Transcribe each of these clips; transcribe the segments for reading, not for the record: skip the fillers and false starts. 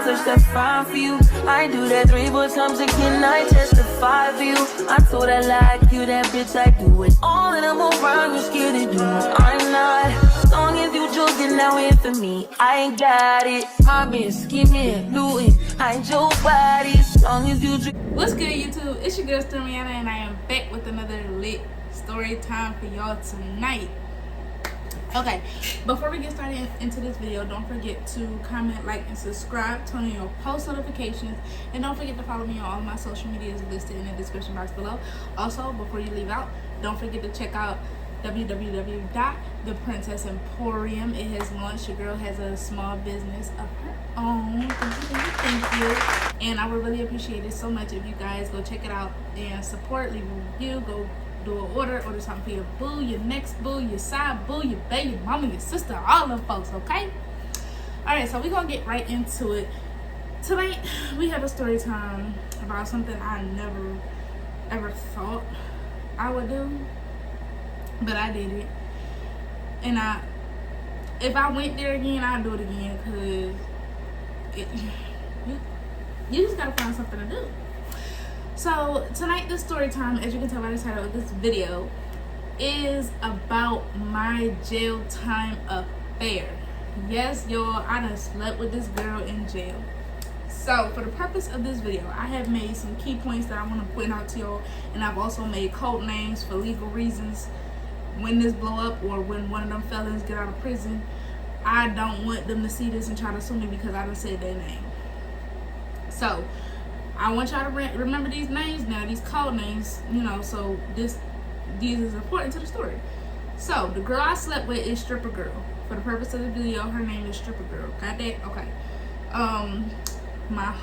touch that fine for you. I do that 3-4 times again, I testify for you. I told I like you, that bitch, I do it. All that I'm around, you scared to do. I'm not. As long as you joking now in for me, I ain't got it. My bitch, give me a do it. I ain't your body. As long as you drink. What's good, YouTube? It's your girl Stormiana, and I am back with another lit story time for y'all tonight. Okay, before we get started into this video, don't forget to comment, like, and subscribe, turn on your post notifications, and don't forget to follow me on all my social medias listed in the description box below. Also, before you leave out, don't forget to check out www.theprincessemporium. It has launched. Your girl has a small business of her own. Thank you. And I would really appreciate it so much if you guys go check it out and support, leave a review, go do an order something for your boo, your next boo, your side boo, your baby, your mama, your sister, all them folks, okay? Alright, so we're gonna get right into it. Tonight, we have a story time about something I never ever thought I would do, but I did it. And if I went there again, I'd do it again, because you just gotta find something to do. So tonight, the story time, as you can tell by the title of this video, is about my jail time affair. Yes, y'all, I done slept with this girl in jail. So for the purpose of this video, I have made some key points that I want to point out to y'all, and I've also made code names for legal reasons. When this blow up, or when one of them felons get out of prison, I don't want them to see this and try to sue me because I done said their name. So I want y'all to remember these names now, these code names, you know, so these is important to the story. So the girl I slept with is Stripper Girl. For the purpose of the video, her name is Stripper Girl. Got that? Okay. I'm gonna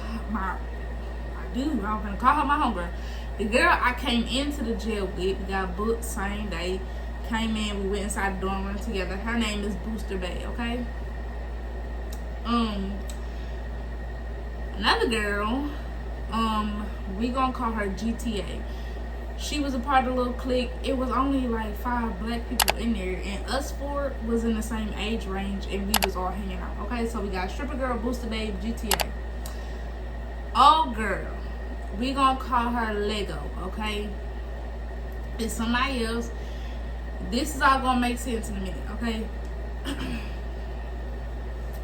call her my homegirl. The girl I came into the jail with, we got booked same day. Came in, we went inside the dorm room together. Her name is Booster Bay, okay? Another girl, we gonna call her GTA. She was a part of the little clique. It was only like 5 black people in there, and us 4 was in the same age range, and we was all hanging out. Okay, so we got Stripper Girl, Booster Babe, GTA. Old girl, we gonna call her Lego. Okay, it's somebody else. This is all gonna make sense in a minute. Okay.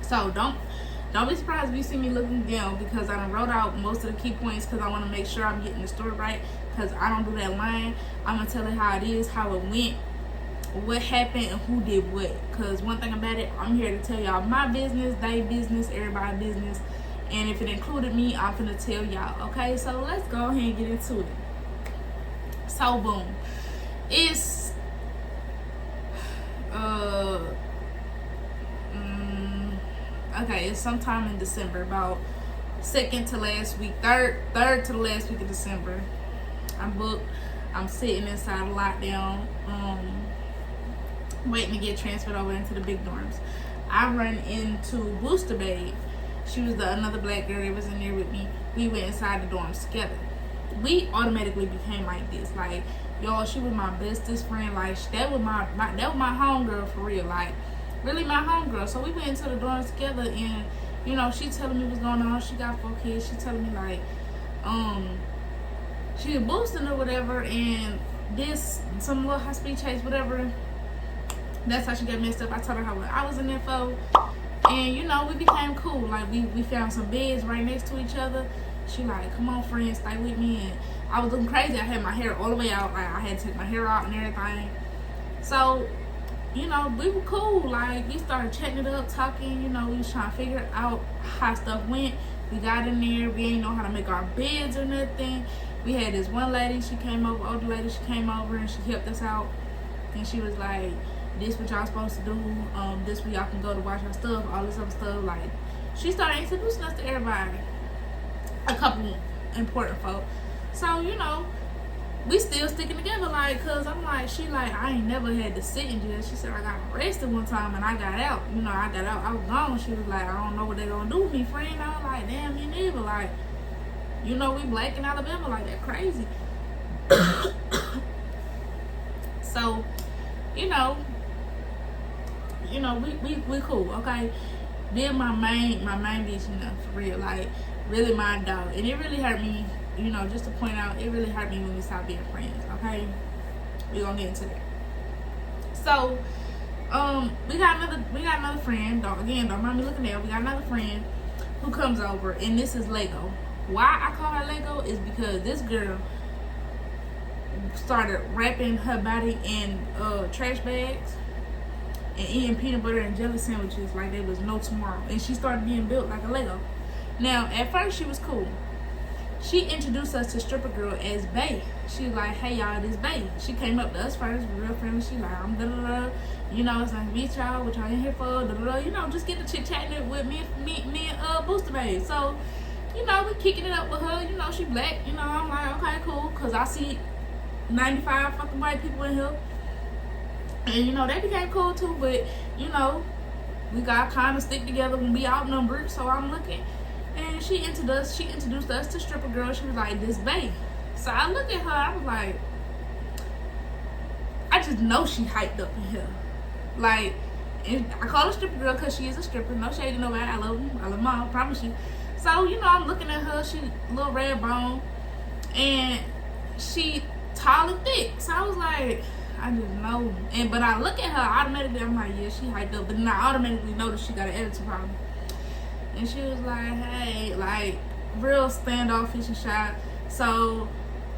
So don't be surprised if you see me looking down, because I done wrote out most of the key points, because I want to make sure I'm getting the story right, because I don't do that line. I'm going to tell it how it is, how it went, what happened, and who did what. Because one thing about it, I'm here to tell y'all my business, they business, everybody business. And if it included me, I'm going to tell y'all. Okay, so let's go ahead and get into it. So boom. Okay, it's sometime in December, about second to last week, third to the last week of December. I'm booked. I'm sitting inside a lockdown, waiting to get transferred over into the big dorms. I run into Booster Babe. She was another black girl that was in there with me. We went inside the dorms together. We automatically became like this. Like, y'all, she was my bestest friend. Like, that was my homegirl for real. Like, really my homegirl. So we went into the dorms together, and you know, she telling me what's going on. She got 4 kids. She telling me like, she was boosting or whatever, and this some little high speed chase, whatever. That's how she got messed up. I told her how I was in there for, and you know, we became cool. Like we found some beds right next to each other. She like, come on, friend, stay with me. And I was looking crazy. I had my hair all the way out. Like I had to take my hair out and everything. So, you know, we were cool. Like, we started chatting it up, talking. You know, we was trying to figure out how stuff went. We got in there. We didn't know how to make our beds or nothing. We had this one lady. She came over, older lady. She came over and she helped us out. And she was like, this what y'all supposed to do. This where y'all can go to wash our stuff. All this other stuff. Like, she started introducing us to everybody. A couple important folk. So, you know, we still sticking together, like, cause I'm like, she like, I ain't never had to sit in jail. She said I got arrested one time and I got out. You know, I got out, I was gone. She was like, I don't know what they gonna do with me, friend. I was like, damn, me neither. Like, you know, we black in Alabama, like, that crazy. So, you know, we cool, okay? Then my main bitch, you know, for real, like really my dog, and it really hurt me, you know, just to point out, it really hurt me when we stopped being friends. Okay, we're gonna get into that. So, we got another friend. Don't mind me looking there. We got another friend who comes over, and this is Lego. Why I call her Lego is because this girl started wrapping her body in trash bags and eating peanut butter and jelly sandwiches like there was no tomorrow, and she started being built like a Lego. Now, at first she was cool. She introduced us to stripper girl as Bae. She was like, "Hey y'all, this Bae." She came up to us first, real friendly. She like, "I'm da-da-da. You know, it's nice to meet y'all. What y'all in here for? Da-da-da." You know, just get to chit-chatting with me and Booster Bae. So, you know, we kicking it up with her. You know, she black. You know, I'm like, okay, cool. Because I see 95 fucking white people in here. And, you know, they became cool too. But, you know, we got kind of stick together when we outnumbered. So I'm looking. And she introduced us to stripper girl. She was like, "This Bae." So I look at her, I was like, I just know she hyped up in here. Like, and I call her stripper girl because she is a stripper. No shade to nobody. I love them. I love them all, I promise you. So, you know, I'm looking at her. She a little red bone. And she tall and thick. So I was like, I just know. But I look at her, automatically, I'm like, yeah, she hyped up. But then I automatically noticed she got an attitude problem. And she was like, hey, like, real standoffish and shy. So,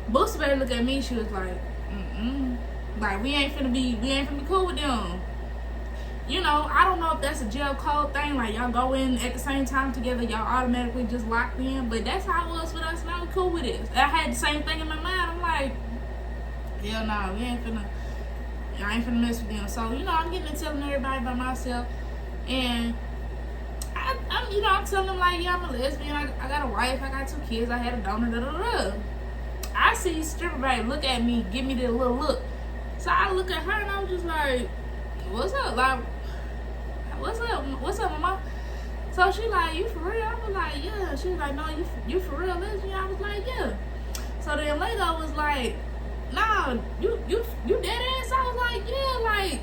Booster Bae looked at me, she was like, like, we ain't finna be cool with them. You know, I don't know if that's a jail code thing, like, y'all go in at the same time together, y'all automatically just locked in, but that's how it was with us, and I was cool with it. I had the same thing in my mind. I'm like, hell no, I ain't finna mess with them. So, you know, I'm getting to telling everybody by myself, and I'm telling them, like, yeah, I'm a lesbian, I got a wife, I got 2 kids, I had a donor, da-da-da. I see stripper Bae look at me, give me that little look. So I look at her and I was just like, what's up? Like, what's up, mama? So she like, you for real? I was like, yeah. She was like, no, you for real lesbian? I was like, yeah. So then Lego was like, nah, you dead ass? I was like, yeah, like,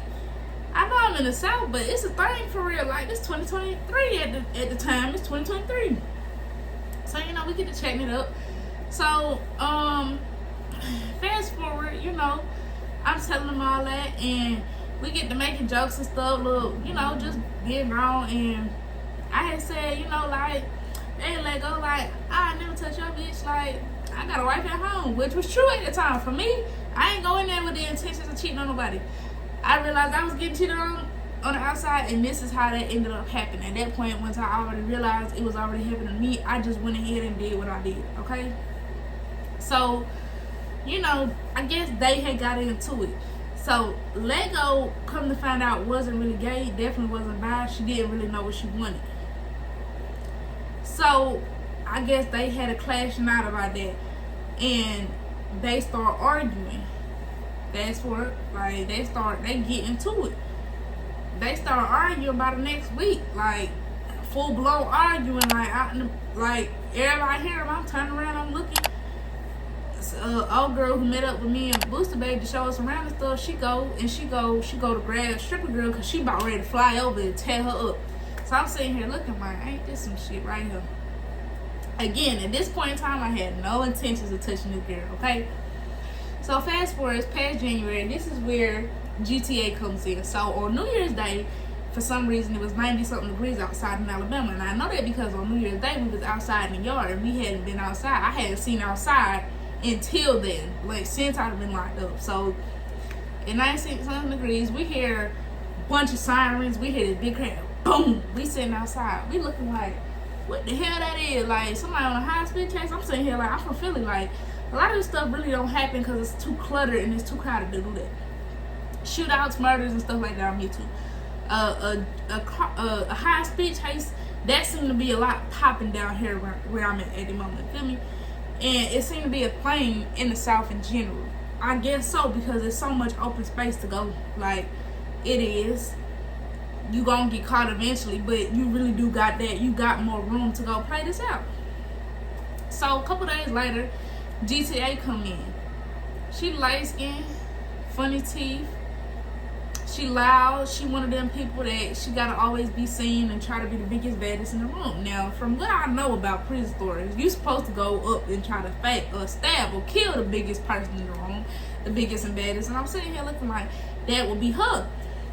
I know I'm in the South, but it's a thing for real. Like, it's 2023 at the time. It's 2023. So, you know, we get to chatting it up. So, fast forward, you know, I'm telling them all that, and we get to making jokes and stuff, look, you know, just getting wrong. And I had said, you know, like, hey, Lego, like, I never touch your bitch, like, I got a wife at home, which was true at the time. For me, I ain't going there with the intentions of cheating on nobody. I realized I was getting cheated on the outside, and this is how that ended up happening. At that point, once I already realized it was already happening to me, I just went ahead and did what I did, okay? So, you know, I guess they had got into it. So, Lego, come to find out, wasn't really gay, definitely wasn't bi. She didn't really know what she wanted. So, I guess they had a clashing out about that, and they start arguing. That's what, like, they get into it. They start arguing about the next week, like, full blown arguing, like everybody here, I'm turning around, I'm looking. Old girl who met up with me and Booster Bae to show us around and stuff, she go to grab stripper girl because she about ready to fly over and tear her up. So I'm sitting here looking like, ain't this some shit right here? Again, at this point in time, I had no intentions of touching this girl, okay? So fast forward, it's past January, and this is where GTA comes in. So on New Year's Day, for some reason, it was 90-something degrees outside in Alabama. And I know that because on New Year's Day, we was outside in the yard, and we hadn't been outside. I hadn't seen outside until then, like, since I'd been locked up. So at 90-something degrees, we hear a bunch of sirens. We hear this big crack, boom. We sitting outside. We looking like, what the hell that is? Like, somebody on a high-speed chase. I'm sitting here like, I'm from Philly. Like, a lot of this stuff really don't happen because it's too cluttered and it's too crowded to do that. Shootouts, murders, and stuff like that, I'm here too. A high-speed chase, that seemed to be a lot popping down here where I'm at the moment, feel me? And it seemed to be a thing in the South in general. I guess so, because there's so much open space to go. Like, it is. You gonna get caught eventually, but you really do got that. You got more room to go play this out. So a couple days later, GTA come in. She light skinned, funny teeth. She loud. She one of them people that she gotta always be seen and try to be the biggest, baddest in the room. Now, from what I know about prison stories, you supposed to go up and try to fight or stab or kill the biggest person in the room, the biggest and baddest. And I'm sitting here looking like that would be her,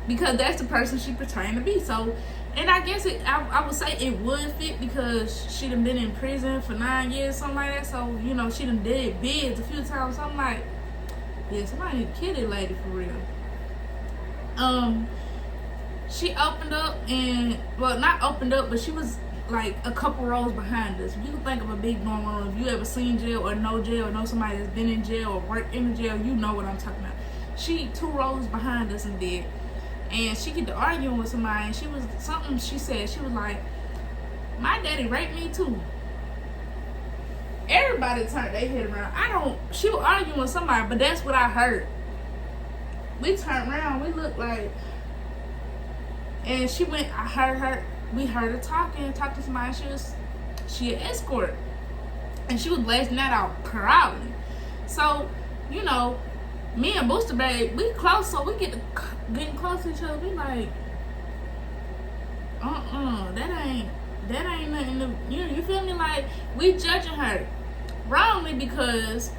because that's the person she pretending to be. So, and I guess I would say it would fit because she done been in prison for 9 years, something like that. So, you know, she done did bids a few times. So I'm like, yeah, somebody need to kill that lady for real. She opened up and, well, not opened up, but she was like a couple rows behind us. If you can think of a big normal room, if you ever seen jail or know somebody that's been in jail or worked in the jail, you know what I'm talking about. She 2 rows behind us and did. And she get to arguing with somebody, and she was something she said. She was like, my daddy raped me too. Everybody turned their head around. She was arguing with somebody, but that's what I heard. We turned around, we looked like, and she went, we heard her talking to somebody. She an escort, and she was blasting that out proudly. So, you know, me and Booster Babe, we close, so we getting close to each other. We like, that ain't nothing to, you feel me? Like, we judging her wrongly because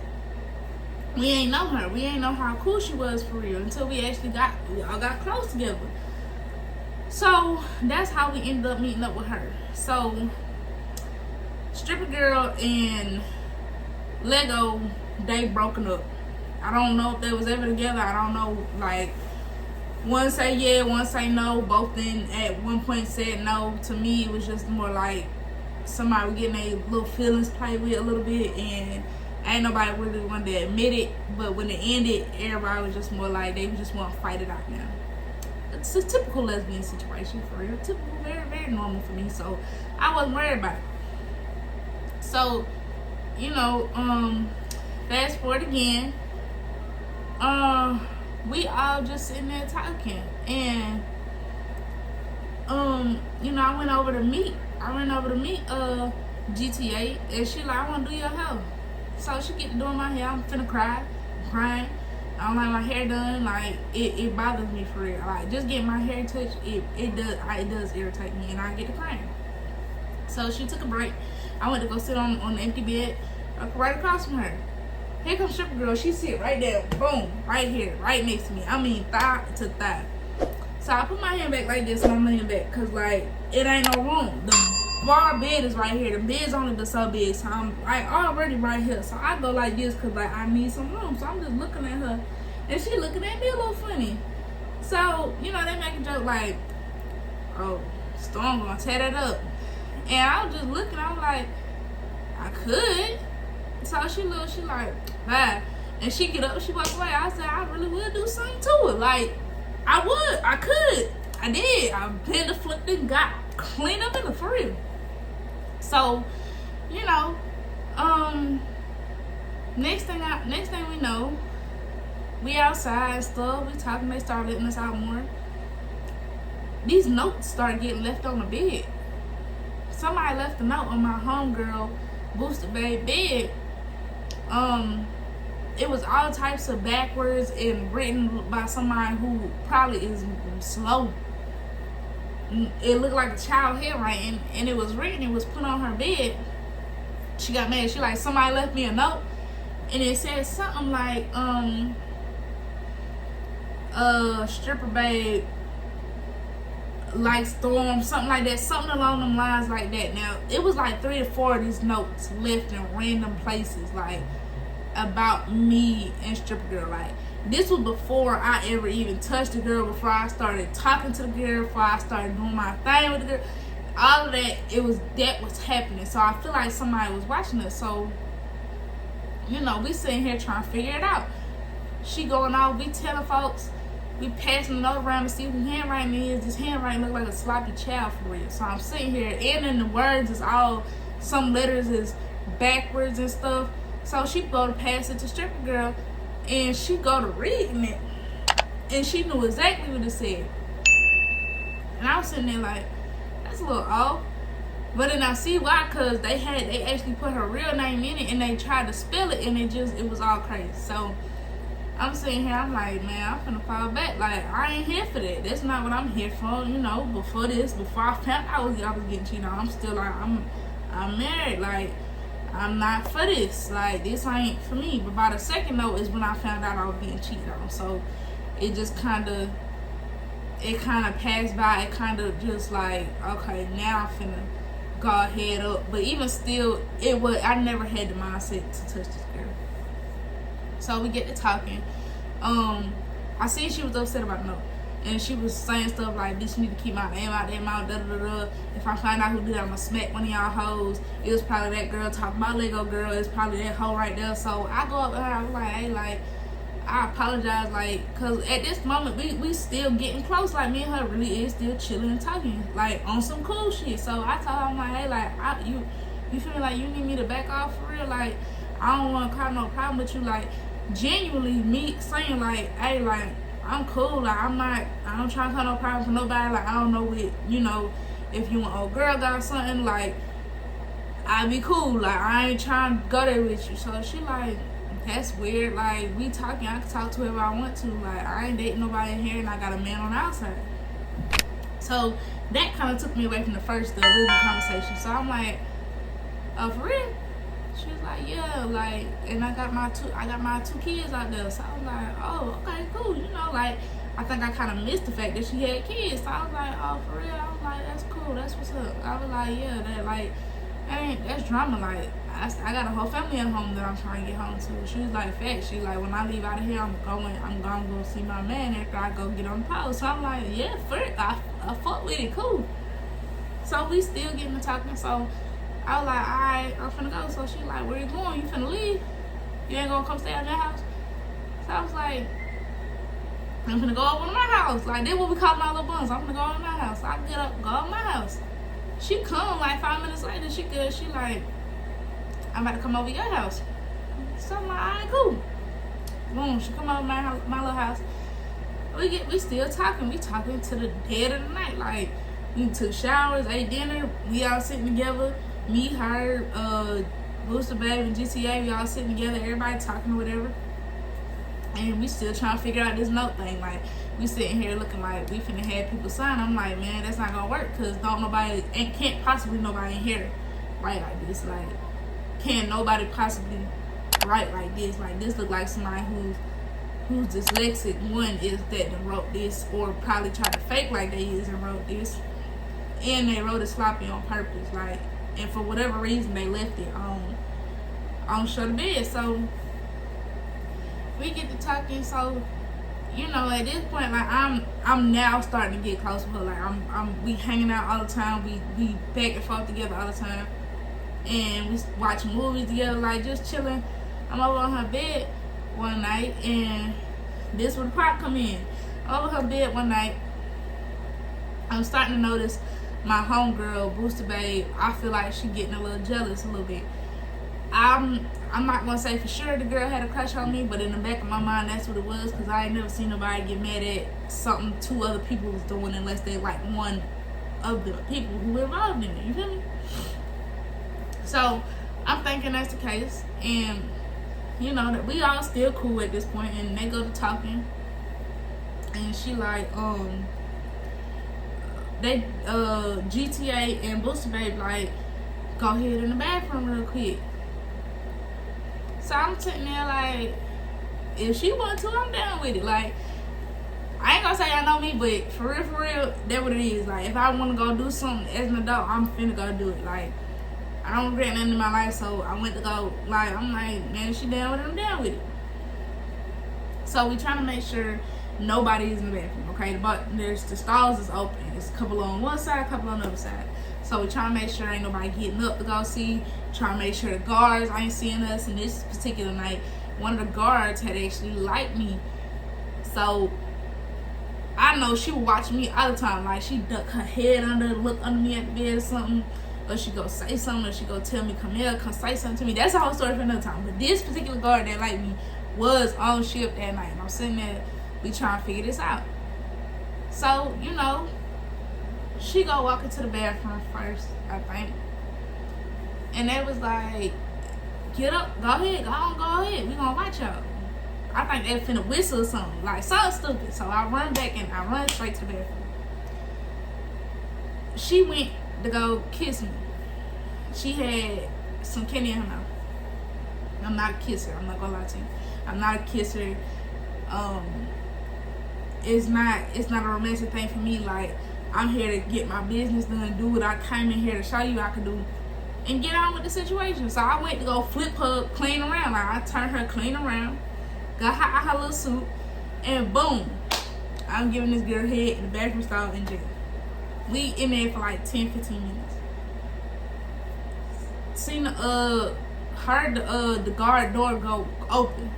we ain't know her. We ain't know how cool she was for real until we all got close together. So that's how we ended up meeting up with her. So Stripper Girl and Lego, they broken up. I don't know if they was ever together. I don't know, like, one say yeah, one say no. Both then at one point said no. To me, it was just more like somebody was getting their little feelings played with a little bit, and ain't nobody really wanted to admit it. But when it ended, everybody was just more like they just want to fight it out now. It's a typical lesbian situation for real. Typical, very, very normal for me. So I wasn't worried about it. So, you know, fast forward again. We all just sitting there talking, and you know, I went over to meet GTA, and she like, I want to do your hair. So she get to doing my hair. I'm finna cry, I'm crying. I don't like my hair done. Like, it bothers me for real. Like, just getting my hair touched, it does irritate me, and I get to crying. So she took a break. I went to go sit on the empty bed right across from her. Here comes Stripper Girl. She sit right there, boom, right here, right next to me. I mean, thigh to thigh. So I put my hand back like this, and I'm leaning back, cause like it ain't no room. The bar bed is right here. The bed's only the sub bed, so I'm like already right here. So I go like this, cause like I need some room. So I'm just looking at her, and she looking at me a little funny. So, you know, they make a joke like, oh, Storm gonna tear that up. And I was just looking, I'm like, I could. So she like, bye. And she get up, she walk away. I said, I really would do something to it. Like, I could. I did. I been the flipped and got clean up in the for real. So, you know, next thing we know, we outside and stuff, we talking, they start letting us out more. These notes started getting left on the bed. Somebody left a note on my homegirl Booster Babe bed. It was all types of backwards and written by somebody who probably is slow. It looked like a child handwriting, and it was written, it was put on her bed. She got mad. She like, somebody left me a note, and it said something like, Stripper Babe like Storm, something like that, something along them lines like that. Now, it was like 3 or 4 of these notes left in random places, like about me and Stripper Girl. Like, this was before I ever even touched the girl, before I started talking to the girl, before I started doing my thing with the girl. All of that, that was happening. So I feel like somebody was watching us. So, you know, we sitting here trying to figure it out. She going off, we telling folks, we passing it over around to see who handwriting is. This handwriting look like a sloppy child for real. So I'm sitting here, and in the words is all, some letters is backwards and stuff. So she go to pass it to Stripper Girl, and she go to reading it, and she knew exactly what it said. And I was sitting there like, that's a little off. But then I see why, cause they actually put her real name in it, and they tried to spell it, and it was all crazy. So I'm sitting here, I'm like, man, I'm finna fall back. Like, I ain't here for that. That's not what I'm here for, you know. Before I found out I was getting cheated on, I'm still like, I'm married. Like, I'm not for this. Like, this ain't for me. But by the second note is when I found out I was getting cheated on. So it just kind of passed by. It kind of just like, okay, now I'm finna go head up. But even still, I never had the mindset to touch this girl. So we get to talking. I see she was upset about the note. And she was saying stuff like, "Bitch, you need to keep my name out their mouth, da da da. If I find out who did it, I'm gonna smack one of y'all hoes." It was probably that girl talking about Lego girl. It's probably that hoe right there. So I go up to her, I was like, "Hey, like, I apologize, like, cause at this moment we still getting close. Like, me and her really is still chilling and talking, like, on some cool shit." So I told her, I'm like, "Hey, like, you feel me, like, you need me to back off for real? Like, I don't want to cause no problem with you. Like, genuinely me saying, like, hey, like, I'm cool. Like, I don't try to cause no problem for nobody. Like, I don't know what, you know, if you want old girl got something, like, I'd be cool. Like, I ain't trying to go there with you." So she like, "That's weird. Like, we talking. I can talk to whoever I want to. Like, I ain't dating nobody in here, and I got a man on the outside." So that kind of took me away from the original conversation. So I'm like, "Oh, for real?" She was like, "Yeah, like, and I got my two kids out there." So I was like, "Oh, okay, cool." You know, like, I think I kind of missed the fact that she had kids. So I was like, "Oh, for real?" I was like, "That's cool. That's what's up." I was like, "Yeah, that's drama. Like, I got a whole family at home that I'm trying to get home to." She was like, "Fact." She like, "When I leave out of here, I'm gonna go see my man after I go get on the post." So I'm like, "Yeah, I fuck with it, cool." So we still getting to talking. So I was like, "Alright, I'm finna go." So she like, "Where you going? You finna leave? You ain't gonna come stay at that house?" So I was like, "I'm finna go over to my house." Like, that's what we call my little buns. I'm finna go over to my house. So I get up, go over to my house. She come like 5 minutes later. She good. She like, "I'm about to come over your house." So I'm like, "Alright, cool." Boom. She come over my little house. We still talking. We talking to the dead of the night. Like, we took showers, ate dinner. We all sitting together. Me, her, Booster Baby, and GTA. We all sitting together. Everybody talking or whatever. And we still trying to figure out this note thing. Like, we sitting here looking like we finna have people sign. I'm like, man, that's not gonna work, because can't possibly nobody in here write like this. Like, can't nobody possibly write like this. Like, this look like somebody who's dyslexic. One is that wrote this, or probably tried to fake like they is and wrote this, and they wrote it sloppy on purpose. Like, and for whatever reason they left it on show the bed. So we get to talking. So, you know, at this point, like, I'm now starting to get close with her. Like, we hanging out all the time. We back and forth together all the time, and we watching movies together, like, just chilling. I'm over on her bed one night, and this where the part come in. Over her bed one night, I'm starting to notice my homegirl, Booster Babe. I feel like she getting a little jealous a little bit. I'm not gonna say for sure the girl had a crush on me, but in the back of my mind, that's what it was, because I ain't never seen nobody get mad at something two other people was doing unless they like one of the people who were involved in it. You feel me? So I'm thinking that's the case, and you know that we all still cool at this point. And they go to talking, and she like, they GTA and Booster Babe like, "Go ahead in the bathroom real quick." So I'm sitting there like, if she want to, I'm down with it. Like, I ain't gonna say y'all know me, but for real, that's what it is. Like, if I want to go do something as an adult, I'm finna go do it. Like, I don't regret nothing in my life, so I went to go. Like, I'm like, man, if she down with it, I'm down with it. So we trying to make sure nobody is in the bathroom, okay? But the stalls is open. It's a couple on one side, a couple on the other side. So we trying to make sure ain't nobody getting up to go see. Trying to make sure the guards ain't seeing us. And this particular night, one of the guards had actually liked me. So I know she was watching me all the time. Like, she duck her head under, look under me at the bed or something. Or she go say something, or she go tell me, "Come here, come say something to me." That's a whole story for another time. But this particular guard that liked me was on shift that night. And I'm sitting there, we trying to figure this out. So, you know, she go walk into the bathroom first, I think. And they was like, "Get up, go ahead, go ahead. We gonna watch y'all." I think they finna whistle or something, like something stupid. So I run back and I run straight to the bathroom. She went to go kiss me. She had some candy in her mouth. I'm not a kisser. I'm not gonna lie to you. I'm not a kisser. It's not a romantic thing for me. Like, I'm here to get my business done, do what I came in here to show you I can do, and get on with the situation. So I went to go flip her clean around. Like, I turned her clean around, got her out her little suit, and boom, I'm giving this girl head in the bathroom stall in jail. We in there for like 10-15 minutes. Seen heard the guard door go open.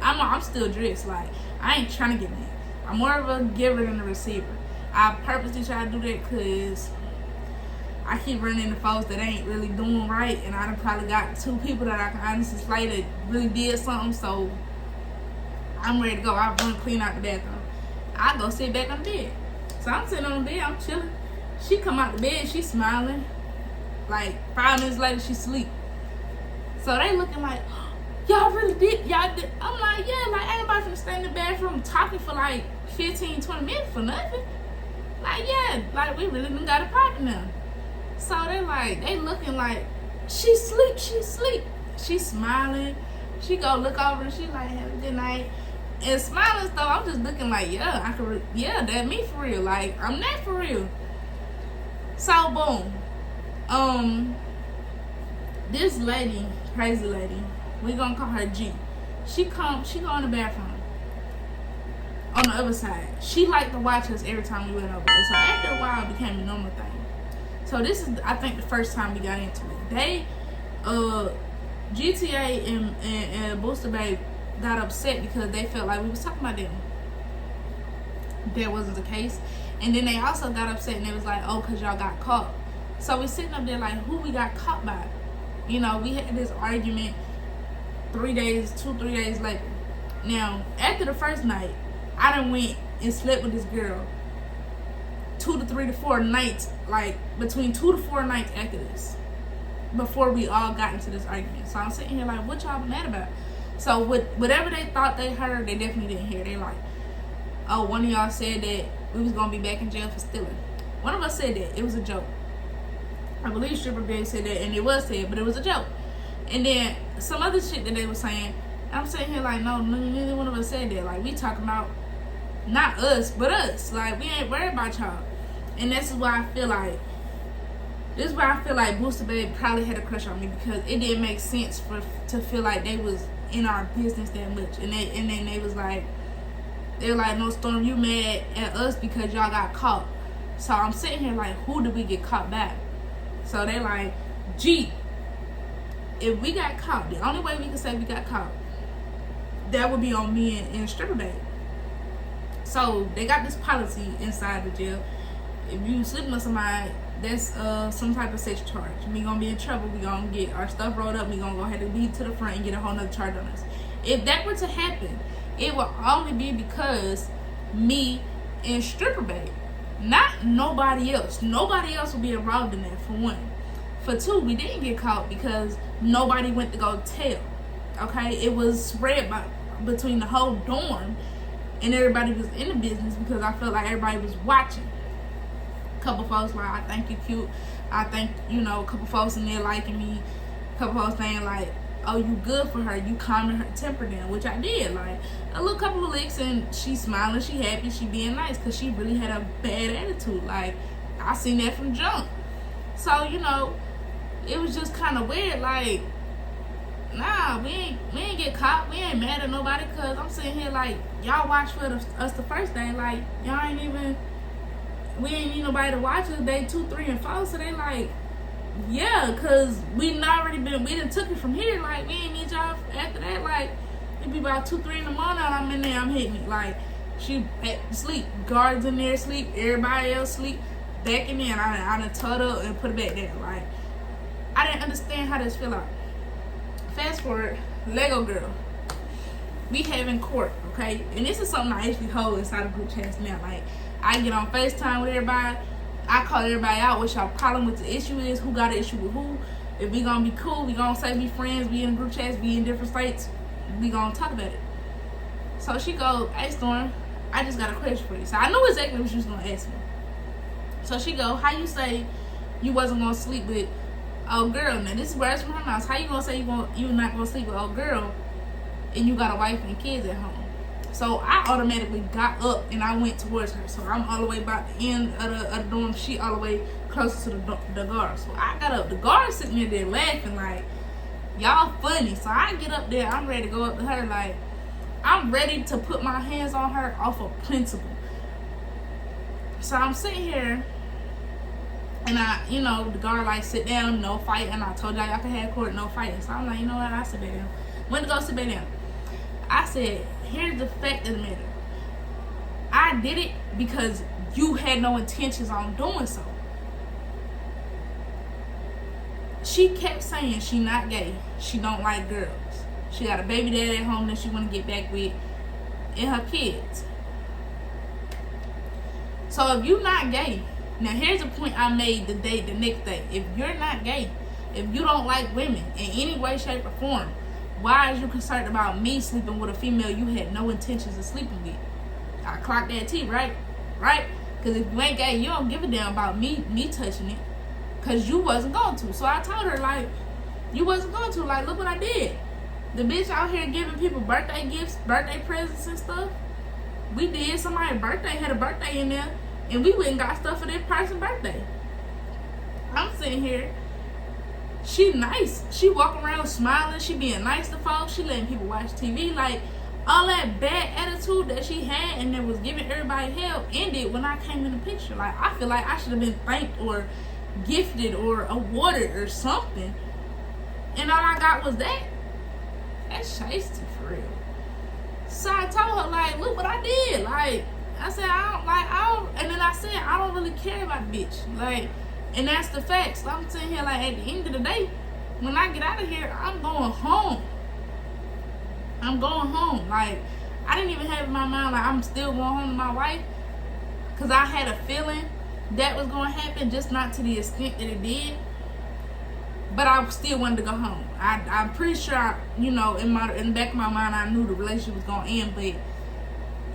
I'm still dressed. Like, I ain't trying to get mad. I'm more of a giver than a receiver. I purposely try to do that because I keep running into folks that ain't really doing right, and I done probably got 2 people that I can honestly say that really did something. So I'm ready to go. I run clean out the bathroom. I go sit back on the bed. So I'm sitting on the bed, I'm chilling. She come out the bed, she smiling. Like 5 minutes later, she sleep. So they looking like, y'all really did, y'all did. I'm like, yeah, like ain't nobody finna stay in the bathroom talking for like 15-20 minutes for nothing. Like, yeah, like we really done got a poppin' now. So they looking like, she sleep. She smiling. She go look over and she like, have a good night. And smiling though, I'm just looking like, yeah, that me for real. Like, I'm that for real. So boom. This lady, crazy lady, we gonna call her G. She go in the bathroom on the other side. She liked to watch us every time we went over there. So after a while, it became a normal thing. So this is, I think, the first time we got into it. They, GTA and Booster Babe got upset because they felt like we was talking about them. That wasn't the case. And then they also got upset and they was like, oh, because y'all got caught. So we sitting up there like, who we got caught by? You know, we had this argument 2-3 days later. Now, after the first night, I done went and slept with this girl 2 to 3 to 4 nights, like between 2 to 4 nights after this, before we all got into this argument. So I'm sitting here like, what y'all mad about? So whatever they thought they heard, they definitely didn't hear. They like, oh, one of y'all said that we was gonna be back in jail for stealing. One of us said that. It was a joke. I believe Stripper Big said that, and it was said, but it was a joke. And then some other shit that they were saying, I'm sitting here like, no, neither one of us said that. Like, we talking about not us, but us. Like, we ain't worried about y'all. And this is why I feel like Booster Babe probably had a crush on me, because it didn't make sense to feel like they was in our business that much. And then they were like, no, Storm, you mad at us because y'all got caught. So I'm sitting here like, who did we get caught by? So they like, gee, if we got caught, the only way we can say we got caught, that would be on me and Stripper Babe. So they got this policy inside the jail. If you sleeping with somebody, that's some type of sex charge. We gonna be in trouble. We gonna get our stuff rolled up. We gonna go ahead and lead to the front and get a whole nother charge on us. If that were to happen, it will only be because me and Stripper Babe, not nobody else. Nobody else will be involved in that, for one. For two, we didn't get caught because nobody went to go tell. Okay, it was spread between the whole dorm, and everybody was in the business because I felt like everybody was watching. A couple folks like, I think you cute. I think, a couple folks in there liking me. A couple folks saying like, oh, you good for her. You calming her temper down, which I did. Like, a little couple of licks and she smiling, she happy, she being nice, because she really had a bad attitude. Like, I seen that from jump. So, it was just kind of weird. Like, nah, we ain't get caught. We ain't mad at nobody, because I'm sitting here like, y'all watched for us the first day. Like, y'all ain't even, we ain't need nobody to watch us day 2, 3, and 4. So they like, yeah, because we done took it from here. Like, we ain't need y'all after that. Like, it be about 2, 3 in the morning, I'm in there, I'm hitting it. Like, she sleep, guards in there sleep, everybody else sleep, back in there, and I done tucked up and put it back down. Like, I didn't understand how this feel out. Fast forward, Lego girl, we having court, okay? And this is something I actually hold inside of group chats now. Like, I get on FaceTime with everybody, I call everybody out what y'all problem with the issue is, who got an issue with who. If we gonna be cool, we gonna say we friends, we in group chats, we in different states, we gonna talk about it. So she go, hey Storm, I just got a question for you. So I knew exactly what she was gonna ask me. So she go, how you say you wasn't gonna sleep with old girl? Now this is words from her mouth. How you gonna say you not gonna sleep with old girl and you got a wife and kids at home? So I automatically got up and I went towards her. So I'm all the way by the end of the dorm. She all the way closer to the guard. So I got up. The guard sitting there laughing like, y'all funny. So I get up there. I'm ready to go up to her. Like, I'm ready to put my hands on her off of principle. So I'm sitting here. And the guard like, sit down, no fight. And I told y'all can have court, no fighting. So I'm like, you know what? I sit back down. Went to go sit back down. I said, here's the fact of the matter. I did it because you had no intentions on doing so. She kept saying she not gay. She don't like girls. She got a baby dad at home that she want to get back with and her kids. So if you not gay, now here's a point I made the next day. If you're not gay, if you don't like women in any way, shape, or form, why is you concerned about me sleeping with a female you had no intentions of sleeping with? I clocked that T, right? Right? Because if you ain't gay, you don't give a damn about me touching it. Because you wasn't going to. So I told her, like, you wasn't going to. Like, look what I did. The bitch out here giving people birthday gifts, birthday presents and stuff. We did. Somebody's birthday, had a birthday in there. And we went and got stuff for this person's birthday. I'm sitting here. She nice. She walking around smiling. She being nice to folks. She letting people watch TV. Like, all that bad attitude that she had and that was giving everybody help ended when I came in the picture. Like, I feel like I should have been thanked or gifted or awarded or something. And all I got was that. That's shiesty for real. So I told her, like, look what I did. Like, I said, and then I said, I don't really care about the bitch. Like, and that's the facts. So I'm sitting here, like, at the end of the day, when I get out of here, I'm going home. I'm going home. Like, I didn't even have in my mind, like, I'm still going home to my wife. Because I had a feeling that was going to happen, just not to the extent that it did. But I still wanted to go home. I'm pretty sure, in the back of my mind, I knew the relationship was going to end. But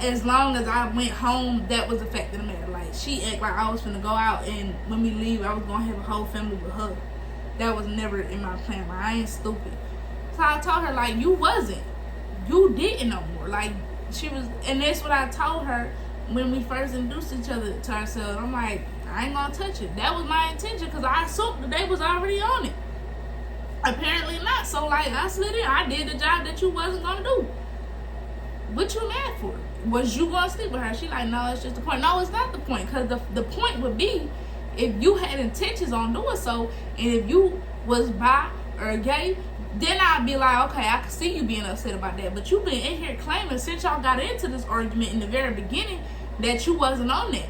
as long as I went home, that was the fact of the matter. Like, she act like I was finna go out, and when we leave, I was gonna have a whole family with her. That was never in my plan. Like, I ain't stupid. So I told her, like, you wasn't. You didn't no more. Like, she was, and that's what I told her when we first introduced each other to ourselves. I'm like, I ain't gonna touch it. That was my intention, because I assumed that they was already on it. Apparently not. So, like, I slid in. I did the job that you wasn't gonna do. What you mad for? Was you gonna sleep with her? She like, no, it's just the point. No, it's not the point. Because the point would be, if you had intentions on doing so, and if you was bi or gay, then I'd be like, okay, I can see you being upset about that. But you've been in here claiming, since y'all got into this argument in the very beginning, that you wasn't on that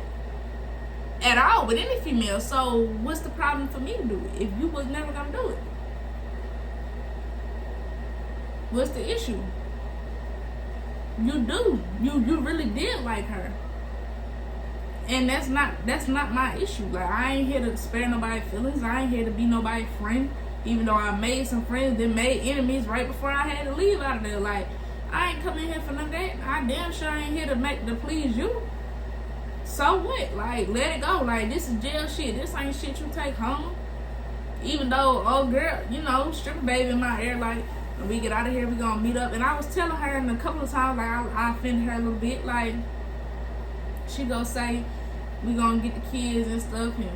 at all with any female. So what's the problem for me to do it if you was never gonna do it? What's the issue? You do. You really did like her. And that's not my issue. Like, I ain't here to spare nobody's feelings. I ain't here to be nobody's friend. Even though I made some friends, then made enemies right before I had to leave out of there. Like, I ain't coming here for none of that. I damn sure ain't here to please you. So what? Like, let it go. Like, this is jail shit. This ain't shit you take home. Even though, oh girl, stripper baby in my ear, like, when we get out of here, we gonna meet up. And I was telling her in a couple of times, like, I offended her a little bit. Like, she gonna say, we gonna get the kids and stuff, and,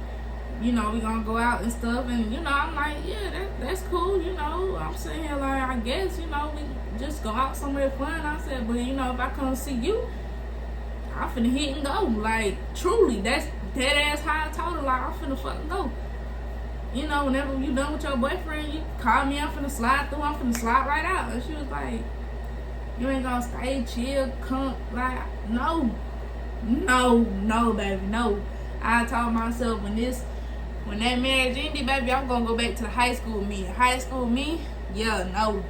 we gonna go out and stuff. And, I'm like, yeah, that's cool. I'm sitting here like, I guess, we just go out somewhere fun. I said, but, if I come see you, I'm finna hit and go. Like, truly, that's dead ass how I told her, like, I'm finna fucking go. Whenever you done with your boyfriend, you call me, I'm finna slide through, I'm finna slide right out. And she was like, you ain't gonna stay, chill, come, like, no, baby, no. I told myself, when that marriage ended, baby, I'm gonna go back to the high school me. High school me, yeah, no.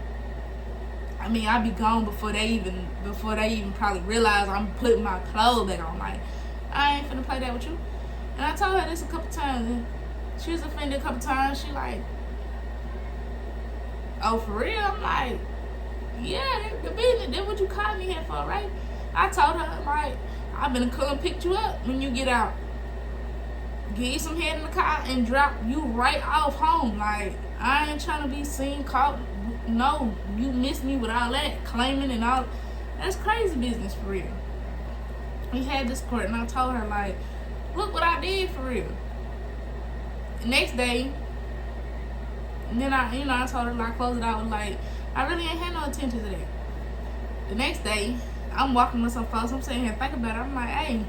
I mean, I'll be gone before they even probably realize I'm putting my clothes back on. Like, I ain't finna play that with you. And I told her this a couple times, and she was offended a couple times. She like, oh, for real? I'm like, yeah, the business. That's what you called me here for, right? I told her, like, I'm gonna come pick you up when you get out. Get you some head in the car and drop you right off home. Like, I ain't trying to be seen, caught. No, you missed me with all that claiming and all. That's crazy business for real. We had this court and I told her, like, look what I did for real. The next day, and then I told her, like, close it out with, like, I really ain't had no attention to that. The next day, I'm walking with some folks. I'm sitting here thinking about it. I'm like, hey,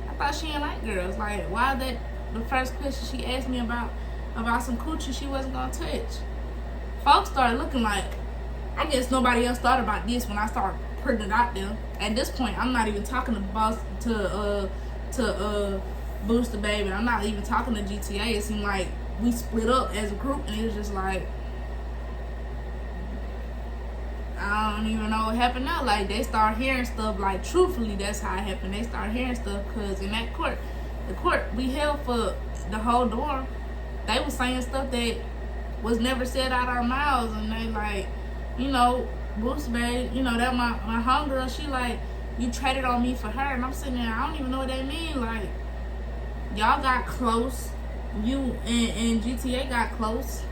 I thought she didn't like girls. Like, why that the first question she asked me about some coochie she wasn't gonna touch? Folks started looking like, I guess nobody else thought about this when I started putting it out there. At this point, I'm not even talking to Booster Baby. I'm not even talking to GTA. It seemed like we split up as a group, and it was just like, I don't even know what happened now. Like, they start hearing stuff, like, truthfully, that's how it happened. They start hearing stuff because in that court, the court we held for the whole door, they was saying stuff that was never said out our mouths. And they, like, you know, Booster Babe, you know, that my homegirl, she like, you traded on me for her. And I'm sitting there, I don't even know what that means. Like, y'all got close. You and GTA got close.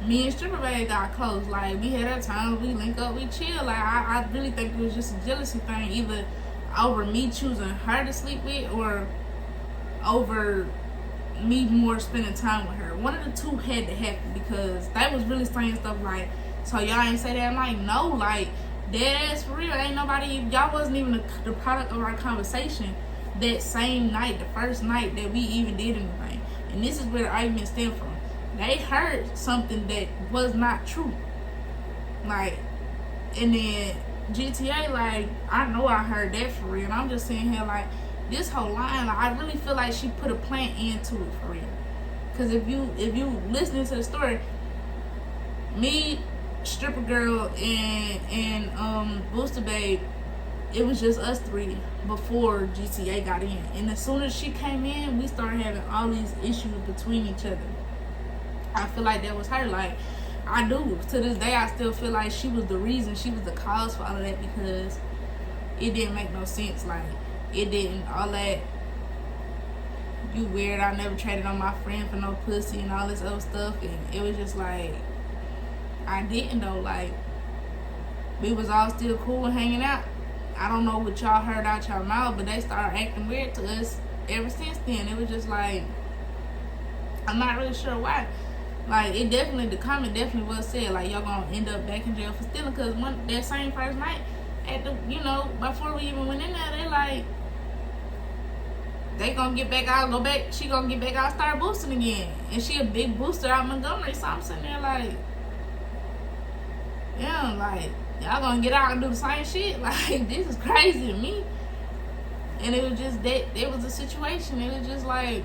Me and Stripper Babe got close. Like, we had our times, we link up, we chill. Like, I really think it was just a jealousy thing, either over me choosing her to sleep with or over me more spending time with her. One of the two had to happen, because they was really saying stuff like, so y'all ain't say that? I'm like, no, like, dead ass for real. Ain't nobody, y'all wasn't even the product of our conversation that same night, the first night that we even did anything. And this is where the argument stemmed from. They heard something that was not true. Like, and then GTA, like, I know I heard that for real. And I'm just sitting here like, this whole line, like, I really feel like she put a plan into it for real. Because if you listening to the story, me, Stripper Girl, and Booster Babe, it was just us three before GTA got in. And as soon as she came in, we started having all these issues between each other. I feel like that was her. Like, I do. To this day, I still feel like she was the reason, she was the cause for all of that, because it didn't make no sense. Like, it didn't, all that, you weird, I never traded on my friend for no pussy and all this other stuff. And it was just like, I didn't though. Like, we was all still cool and hanging out. I don't know what y'all heard out y'all mouth, but they started acting weird to us ever since then. It was just like, I'm not really sure why. Like, it definitely, the comment definitely was said, like, y'all gonna end up back in jail for stealing. Because that same first night, at the, you know, before we even went in there, they like, they gonna get back out, go back, she gonna get back out, start boosting again. And she a big booster out Montgomery. So I'm sitting there like, yeah, like, y'all gonna get out and do the same shit? Like, this is crazy to me. And it was just that, it was a situation. It was just like,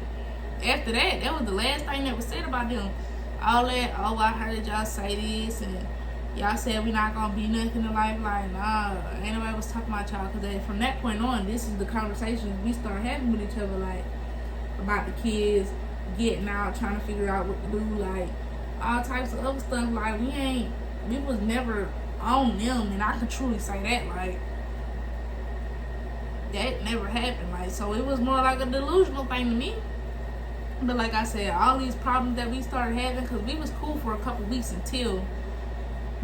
after that, that was the last thing that was said about them. All that, oh, I heard y'all say this, and y'all said we not gonna be nothing in life. Like, nah, ain't nobody was talking about y'all. Because from that point on, this is the conversations we start having with each other, like, about the kids getting out, trying to figure out what to do, like, all types of other stuff. Like, we was never on them, and I can truly say that, like, that never happened. Like, so it was more like a delusional thing to me. But like I said, all these problems that we started having, because we was cool for a couple weeks until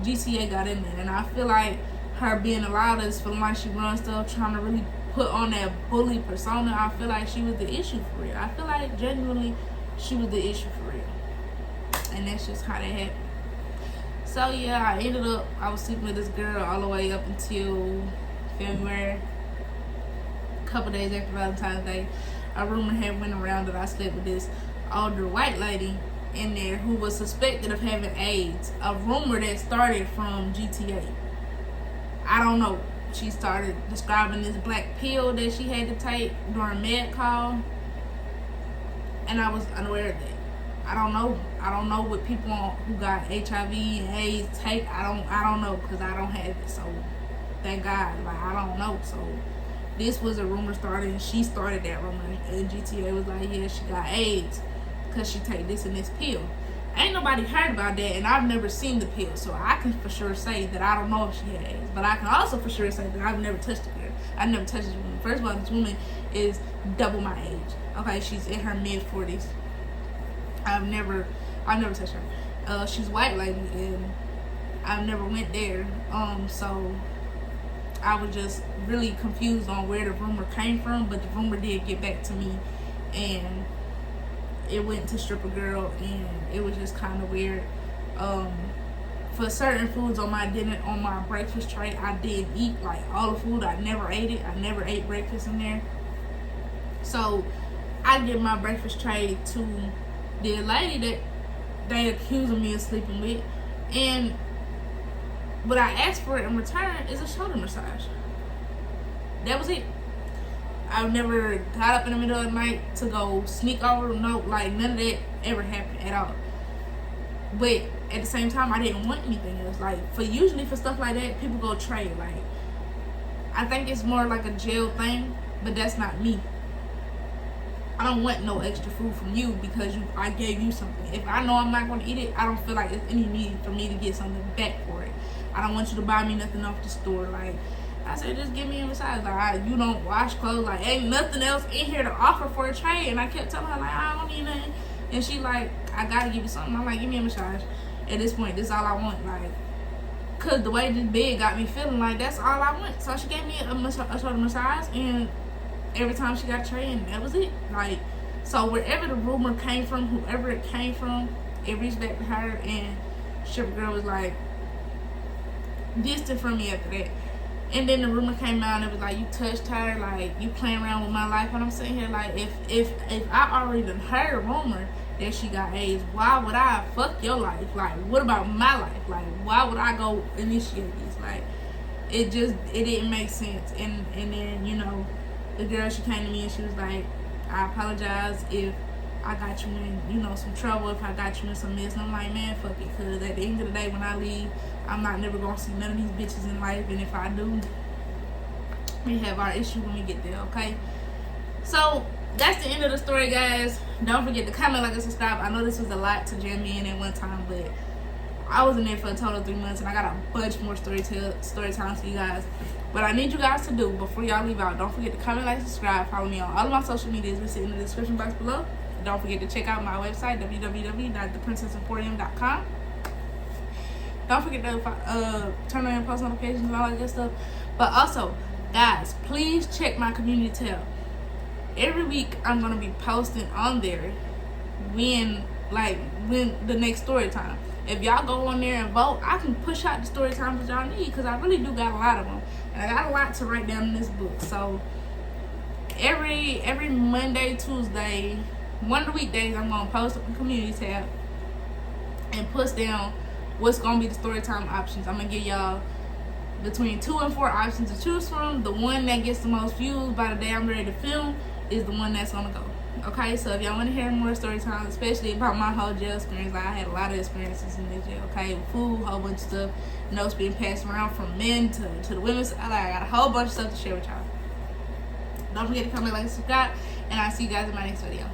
GTA got in there. And I feel like her being allowed us, feeling like she runs stuff, trying to really put on that bully persona, I feel like she was the issue for real. I feel like genuinely she was the issue for real. And that's just how that happened. So yeah, I was sleeping with this girl all the way up until February. A couple days after Valentine's Day, a rumor had went around that I slept with this older white lady in there who was suspected of having AIDS. A rumor that started from GTA. I don't know. She started describing this black pill that she had to take during med call, and I was unaware of that. I don't know what people who got HIV and AIDS take. I don't know, because I don't have it. So thank God. Like, I don't know. So this was a rumor started, and she started that rumor. And GTA was like, yeah, she got AIDS because she take this and this pill. Ain't nobody heard about that, and I've never seen the pill, so I can for sure say that I don't know if she had AIDS. But I can also for sure say that I've never touched a girl. I've never touched this woman. First of all, this woman is double my age. Okay, she's in her mid-40s. I've never touched her. She's white lady, and I've never went there. So I was just really confused on where the rumor came from, but the rumor did get back to me, and it went to stripper girl, and it was just kind of weird. For certain foods on my breakfast tray, I did eat like all the food. I never ate it. I never ate breakfast in there. So I give my breakfast tray to the lady that they accusing me of sleeping with, and what I asked for in return is a shoulder massage. That was it. I've never got up in the middle of the night to go sneak over. No, like none of that ever happened at all. But at the same time, I didn't want anything else. Like usually for stuff like that, people go trade. Like I think it's more like a jail thing, but that's not me. I don't want no extra food from you because I gave you something. If I know I'm not going to eat it, I don't feel like there's any need for me to get something back for it. I don't want you to buy me nothing off the store. Like I said, just give me a massage. Like you don't wash clothes. Like ain't nothing else in here to offer for a trade. And I kept telling her like I don't need nothing. And she like, I gotta give you something. I'm like, give me a massage. At this point, this is all I want. Like, cause the way this bed got me feeling like that's all I want. So she gave me a shoulder massage, and every time she got a tray, and that was it. Like, so wherever the rumor came from, whoever it came from, it reached back to her, and stripper girl was like distant from me after that. And then the rumor came out, and it was like, you touched her, like you playing around with my life. And I'm sitting here like, if I already done heard a rumor that she got AIDS, why would I fuck your life? Like, what about my life? Like, why would I go initiate this? Like, it didn't make sense. And then, you know, the girl, she came to me and she was like, I apologize if I got you in, you know, some trouble, if I got you in some mess. And I'm like, man, fuck it, because at the end of the day, when I leave, I'm not never going to see none of these bitches in life. And if I do, we have our issue when we get there, okay? So that's the end of the story, guys. Don't forget to comment, like, and subscribe. I know this was a lot to jam me in at one time, but I was in there for a total of 3 months, and I got a bunch more story times for you guys. What I need you guys to do before y'all leave out, don't forget to comment, like, subscribe. Follow me on all of my social medias. We'll sit in the description box below. Don't forget to check out my website, www.theprincessemporium.com. Don't forget to turn on your post notifications and all that good stuff. But also, guys, please check my community tab. Every week, I'm going to be posting on there when the next story time. If y'all go on there and vote, I can push out the story times that y'all need, because I really do got a lot of them. And I got a lot to write down in this book. So every Monday, Tuesday, one of the weekdays, I'm going to post up the community tab and push down what's going to be the story time options. I'm going to give y'all between 2 and 4 options to choose from. The one that gets the most views by the day I'm ready to film is the one that's going to go. Okay, so if y'all want to hear more story times, especially about my whole jail experience, I had a lot of experiences in this jail, okay, with food, a whole bunch of stuff, notes being passed around from men to the women's. I got a whole bunch of stuff to share with y'all. Don't forget to comment, like, and subscribe, and I'll see you guys in my next video.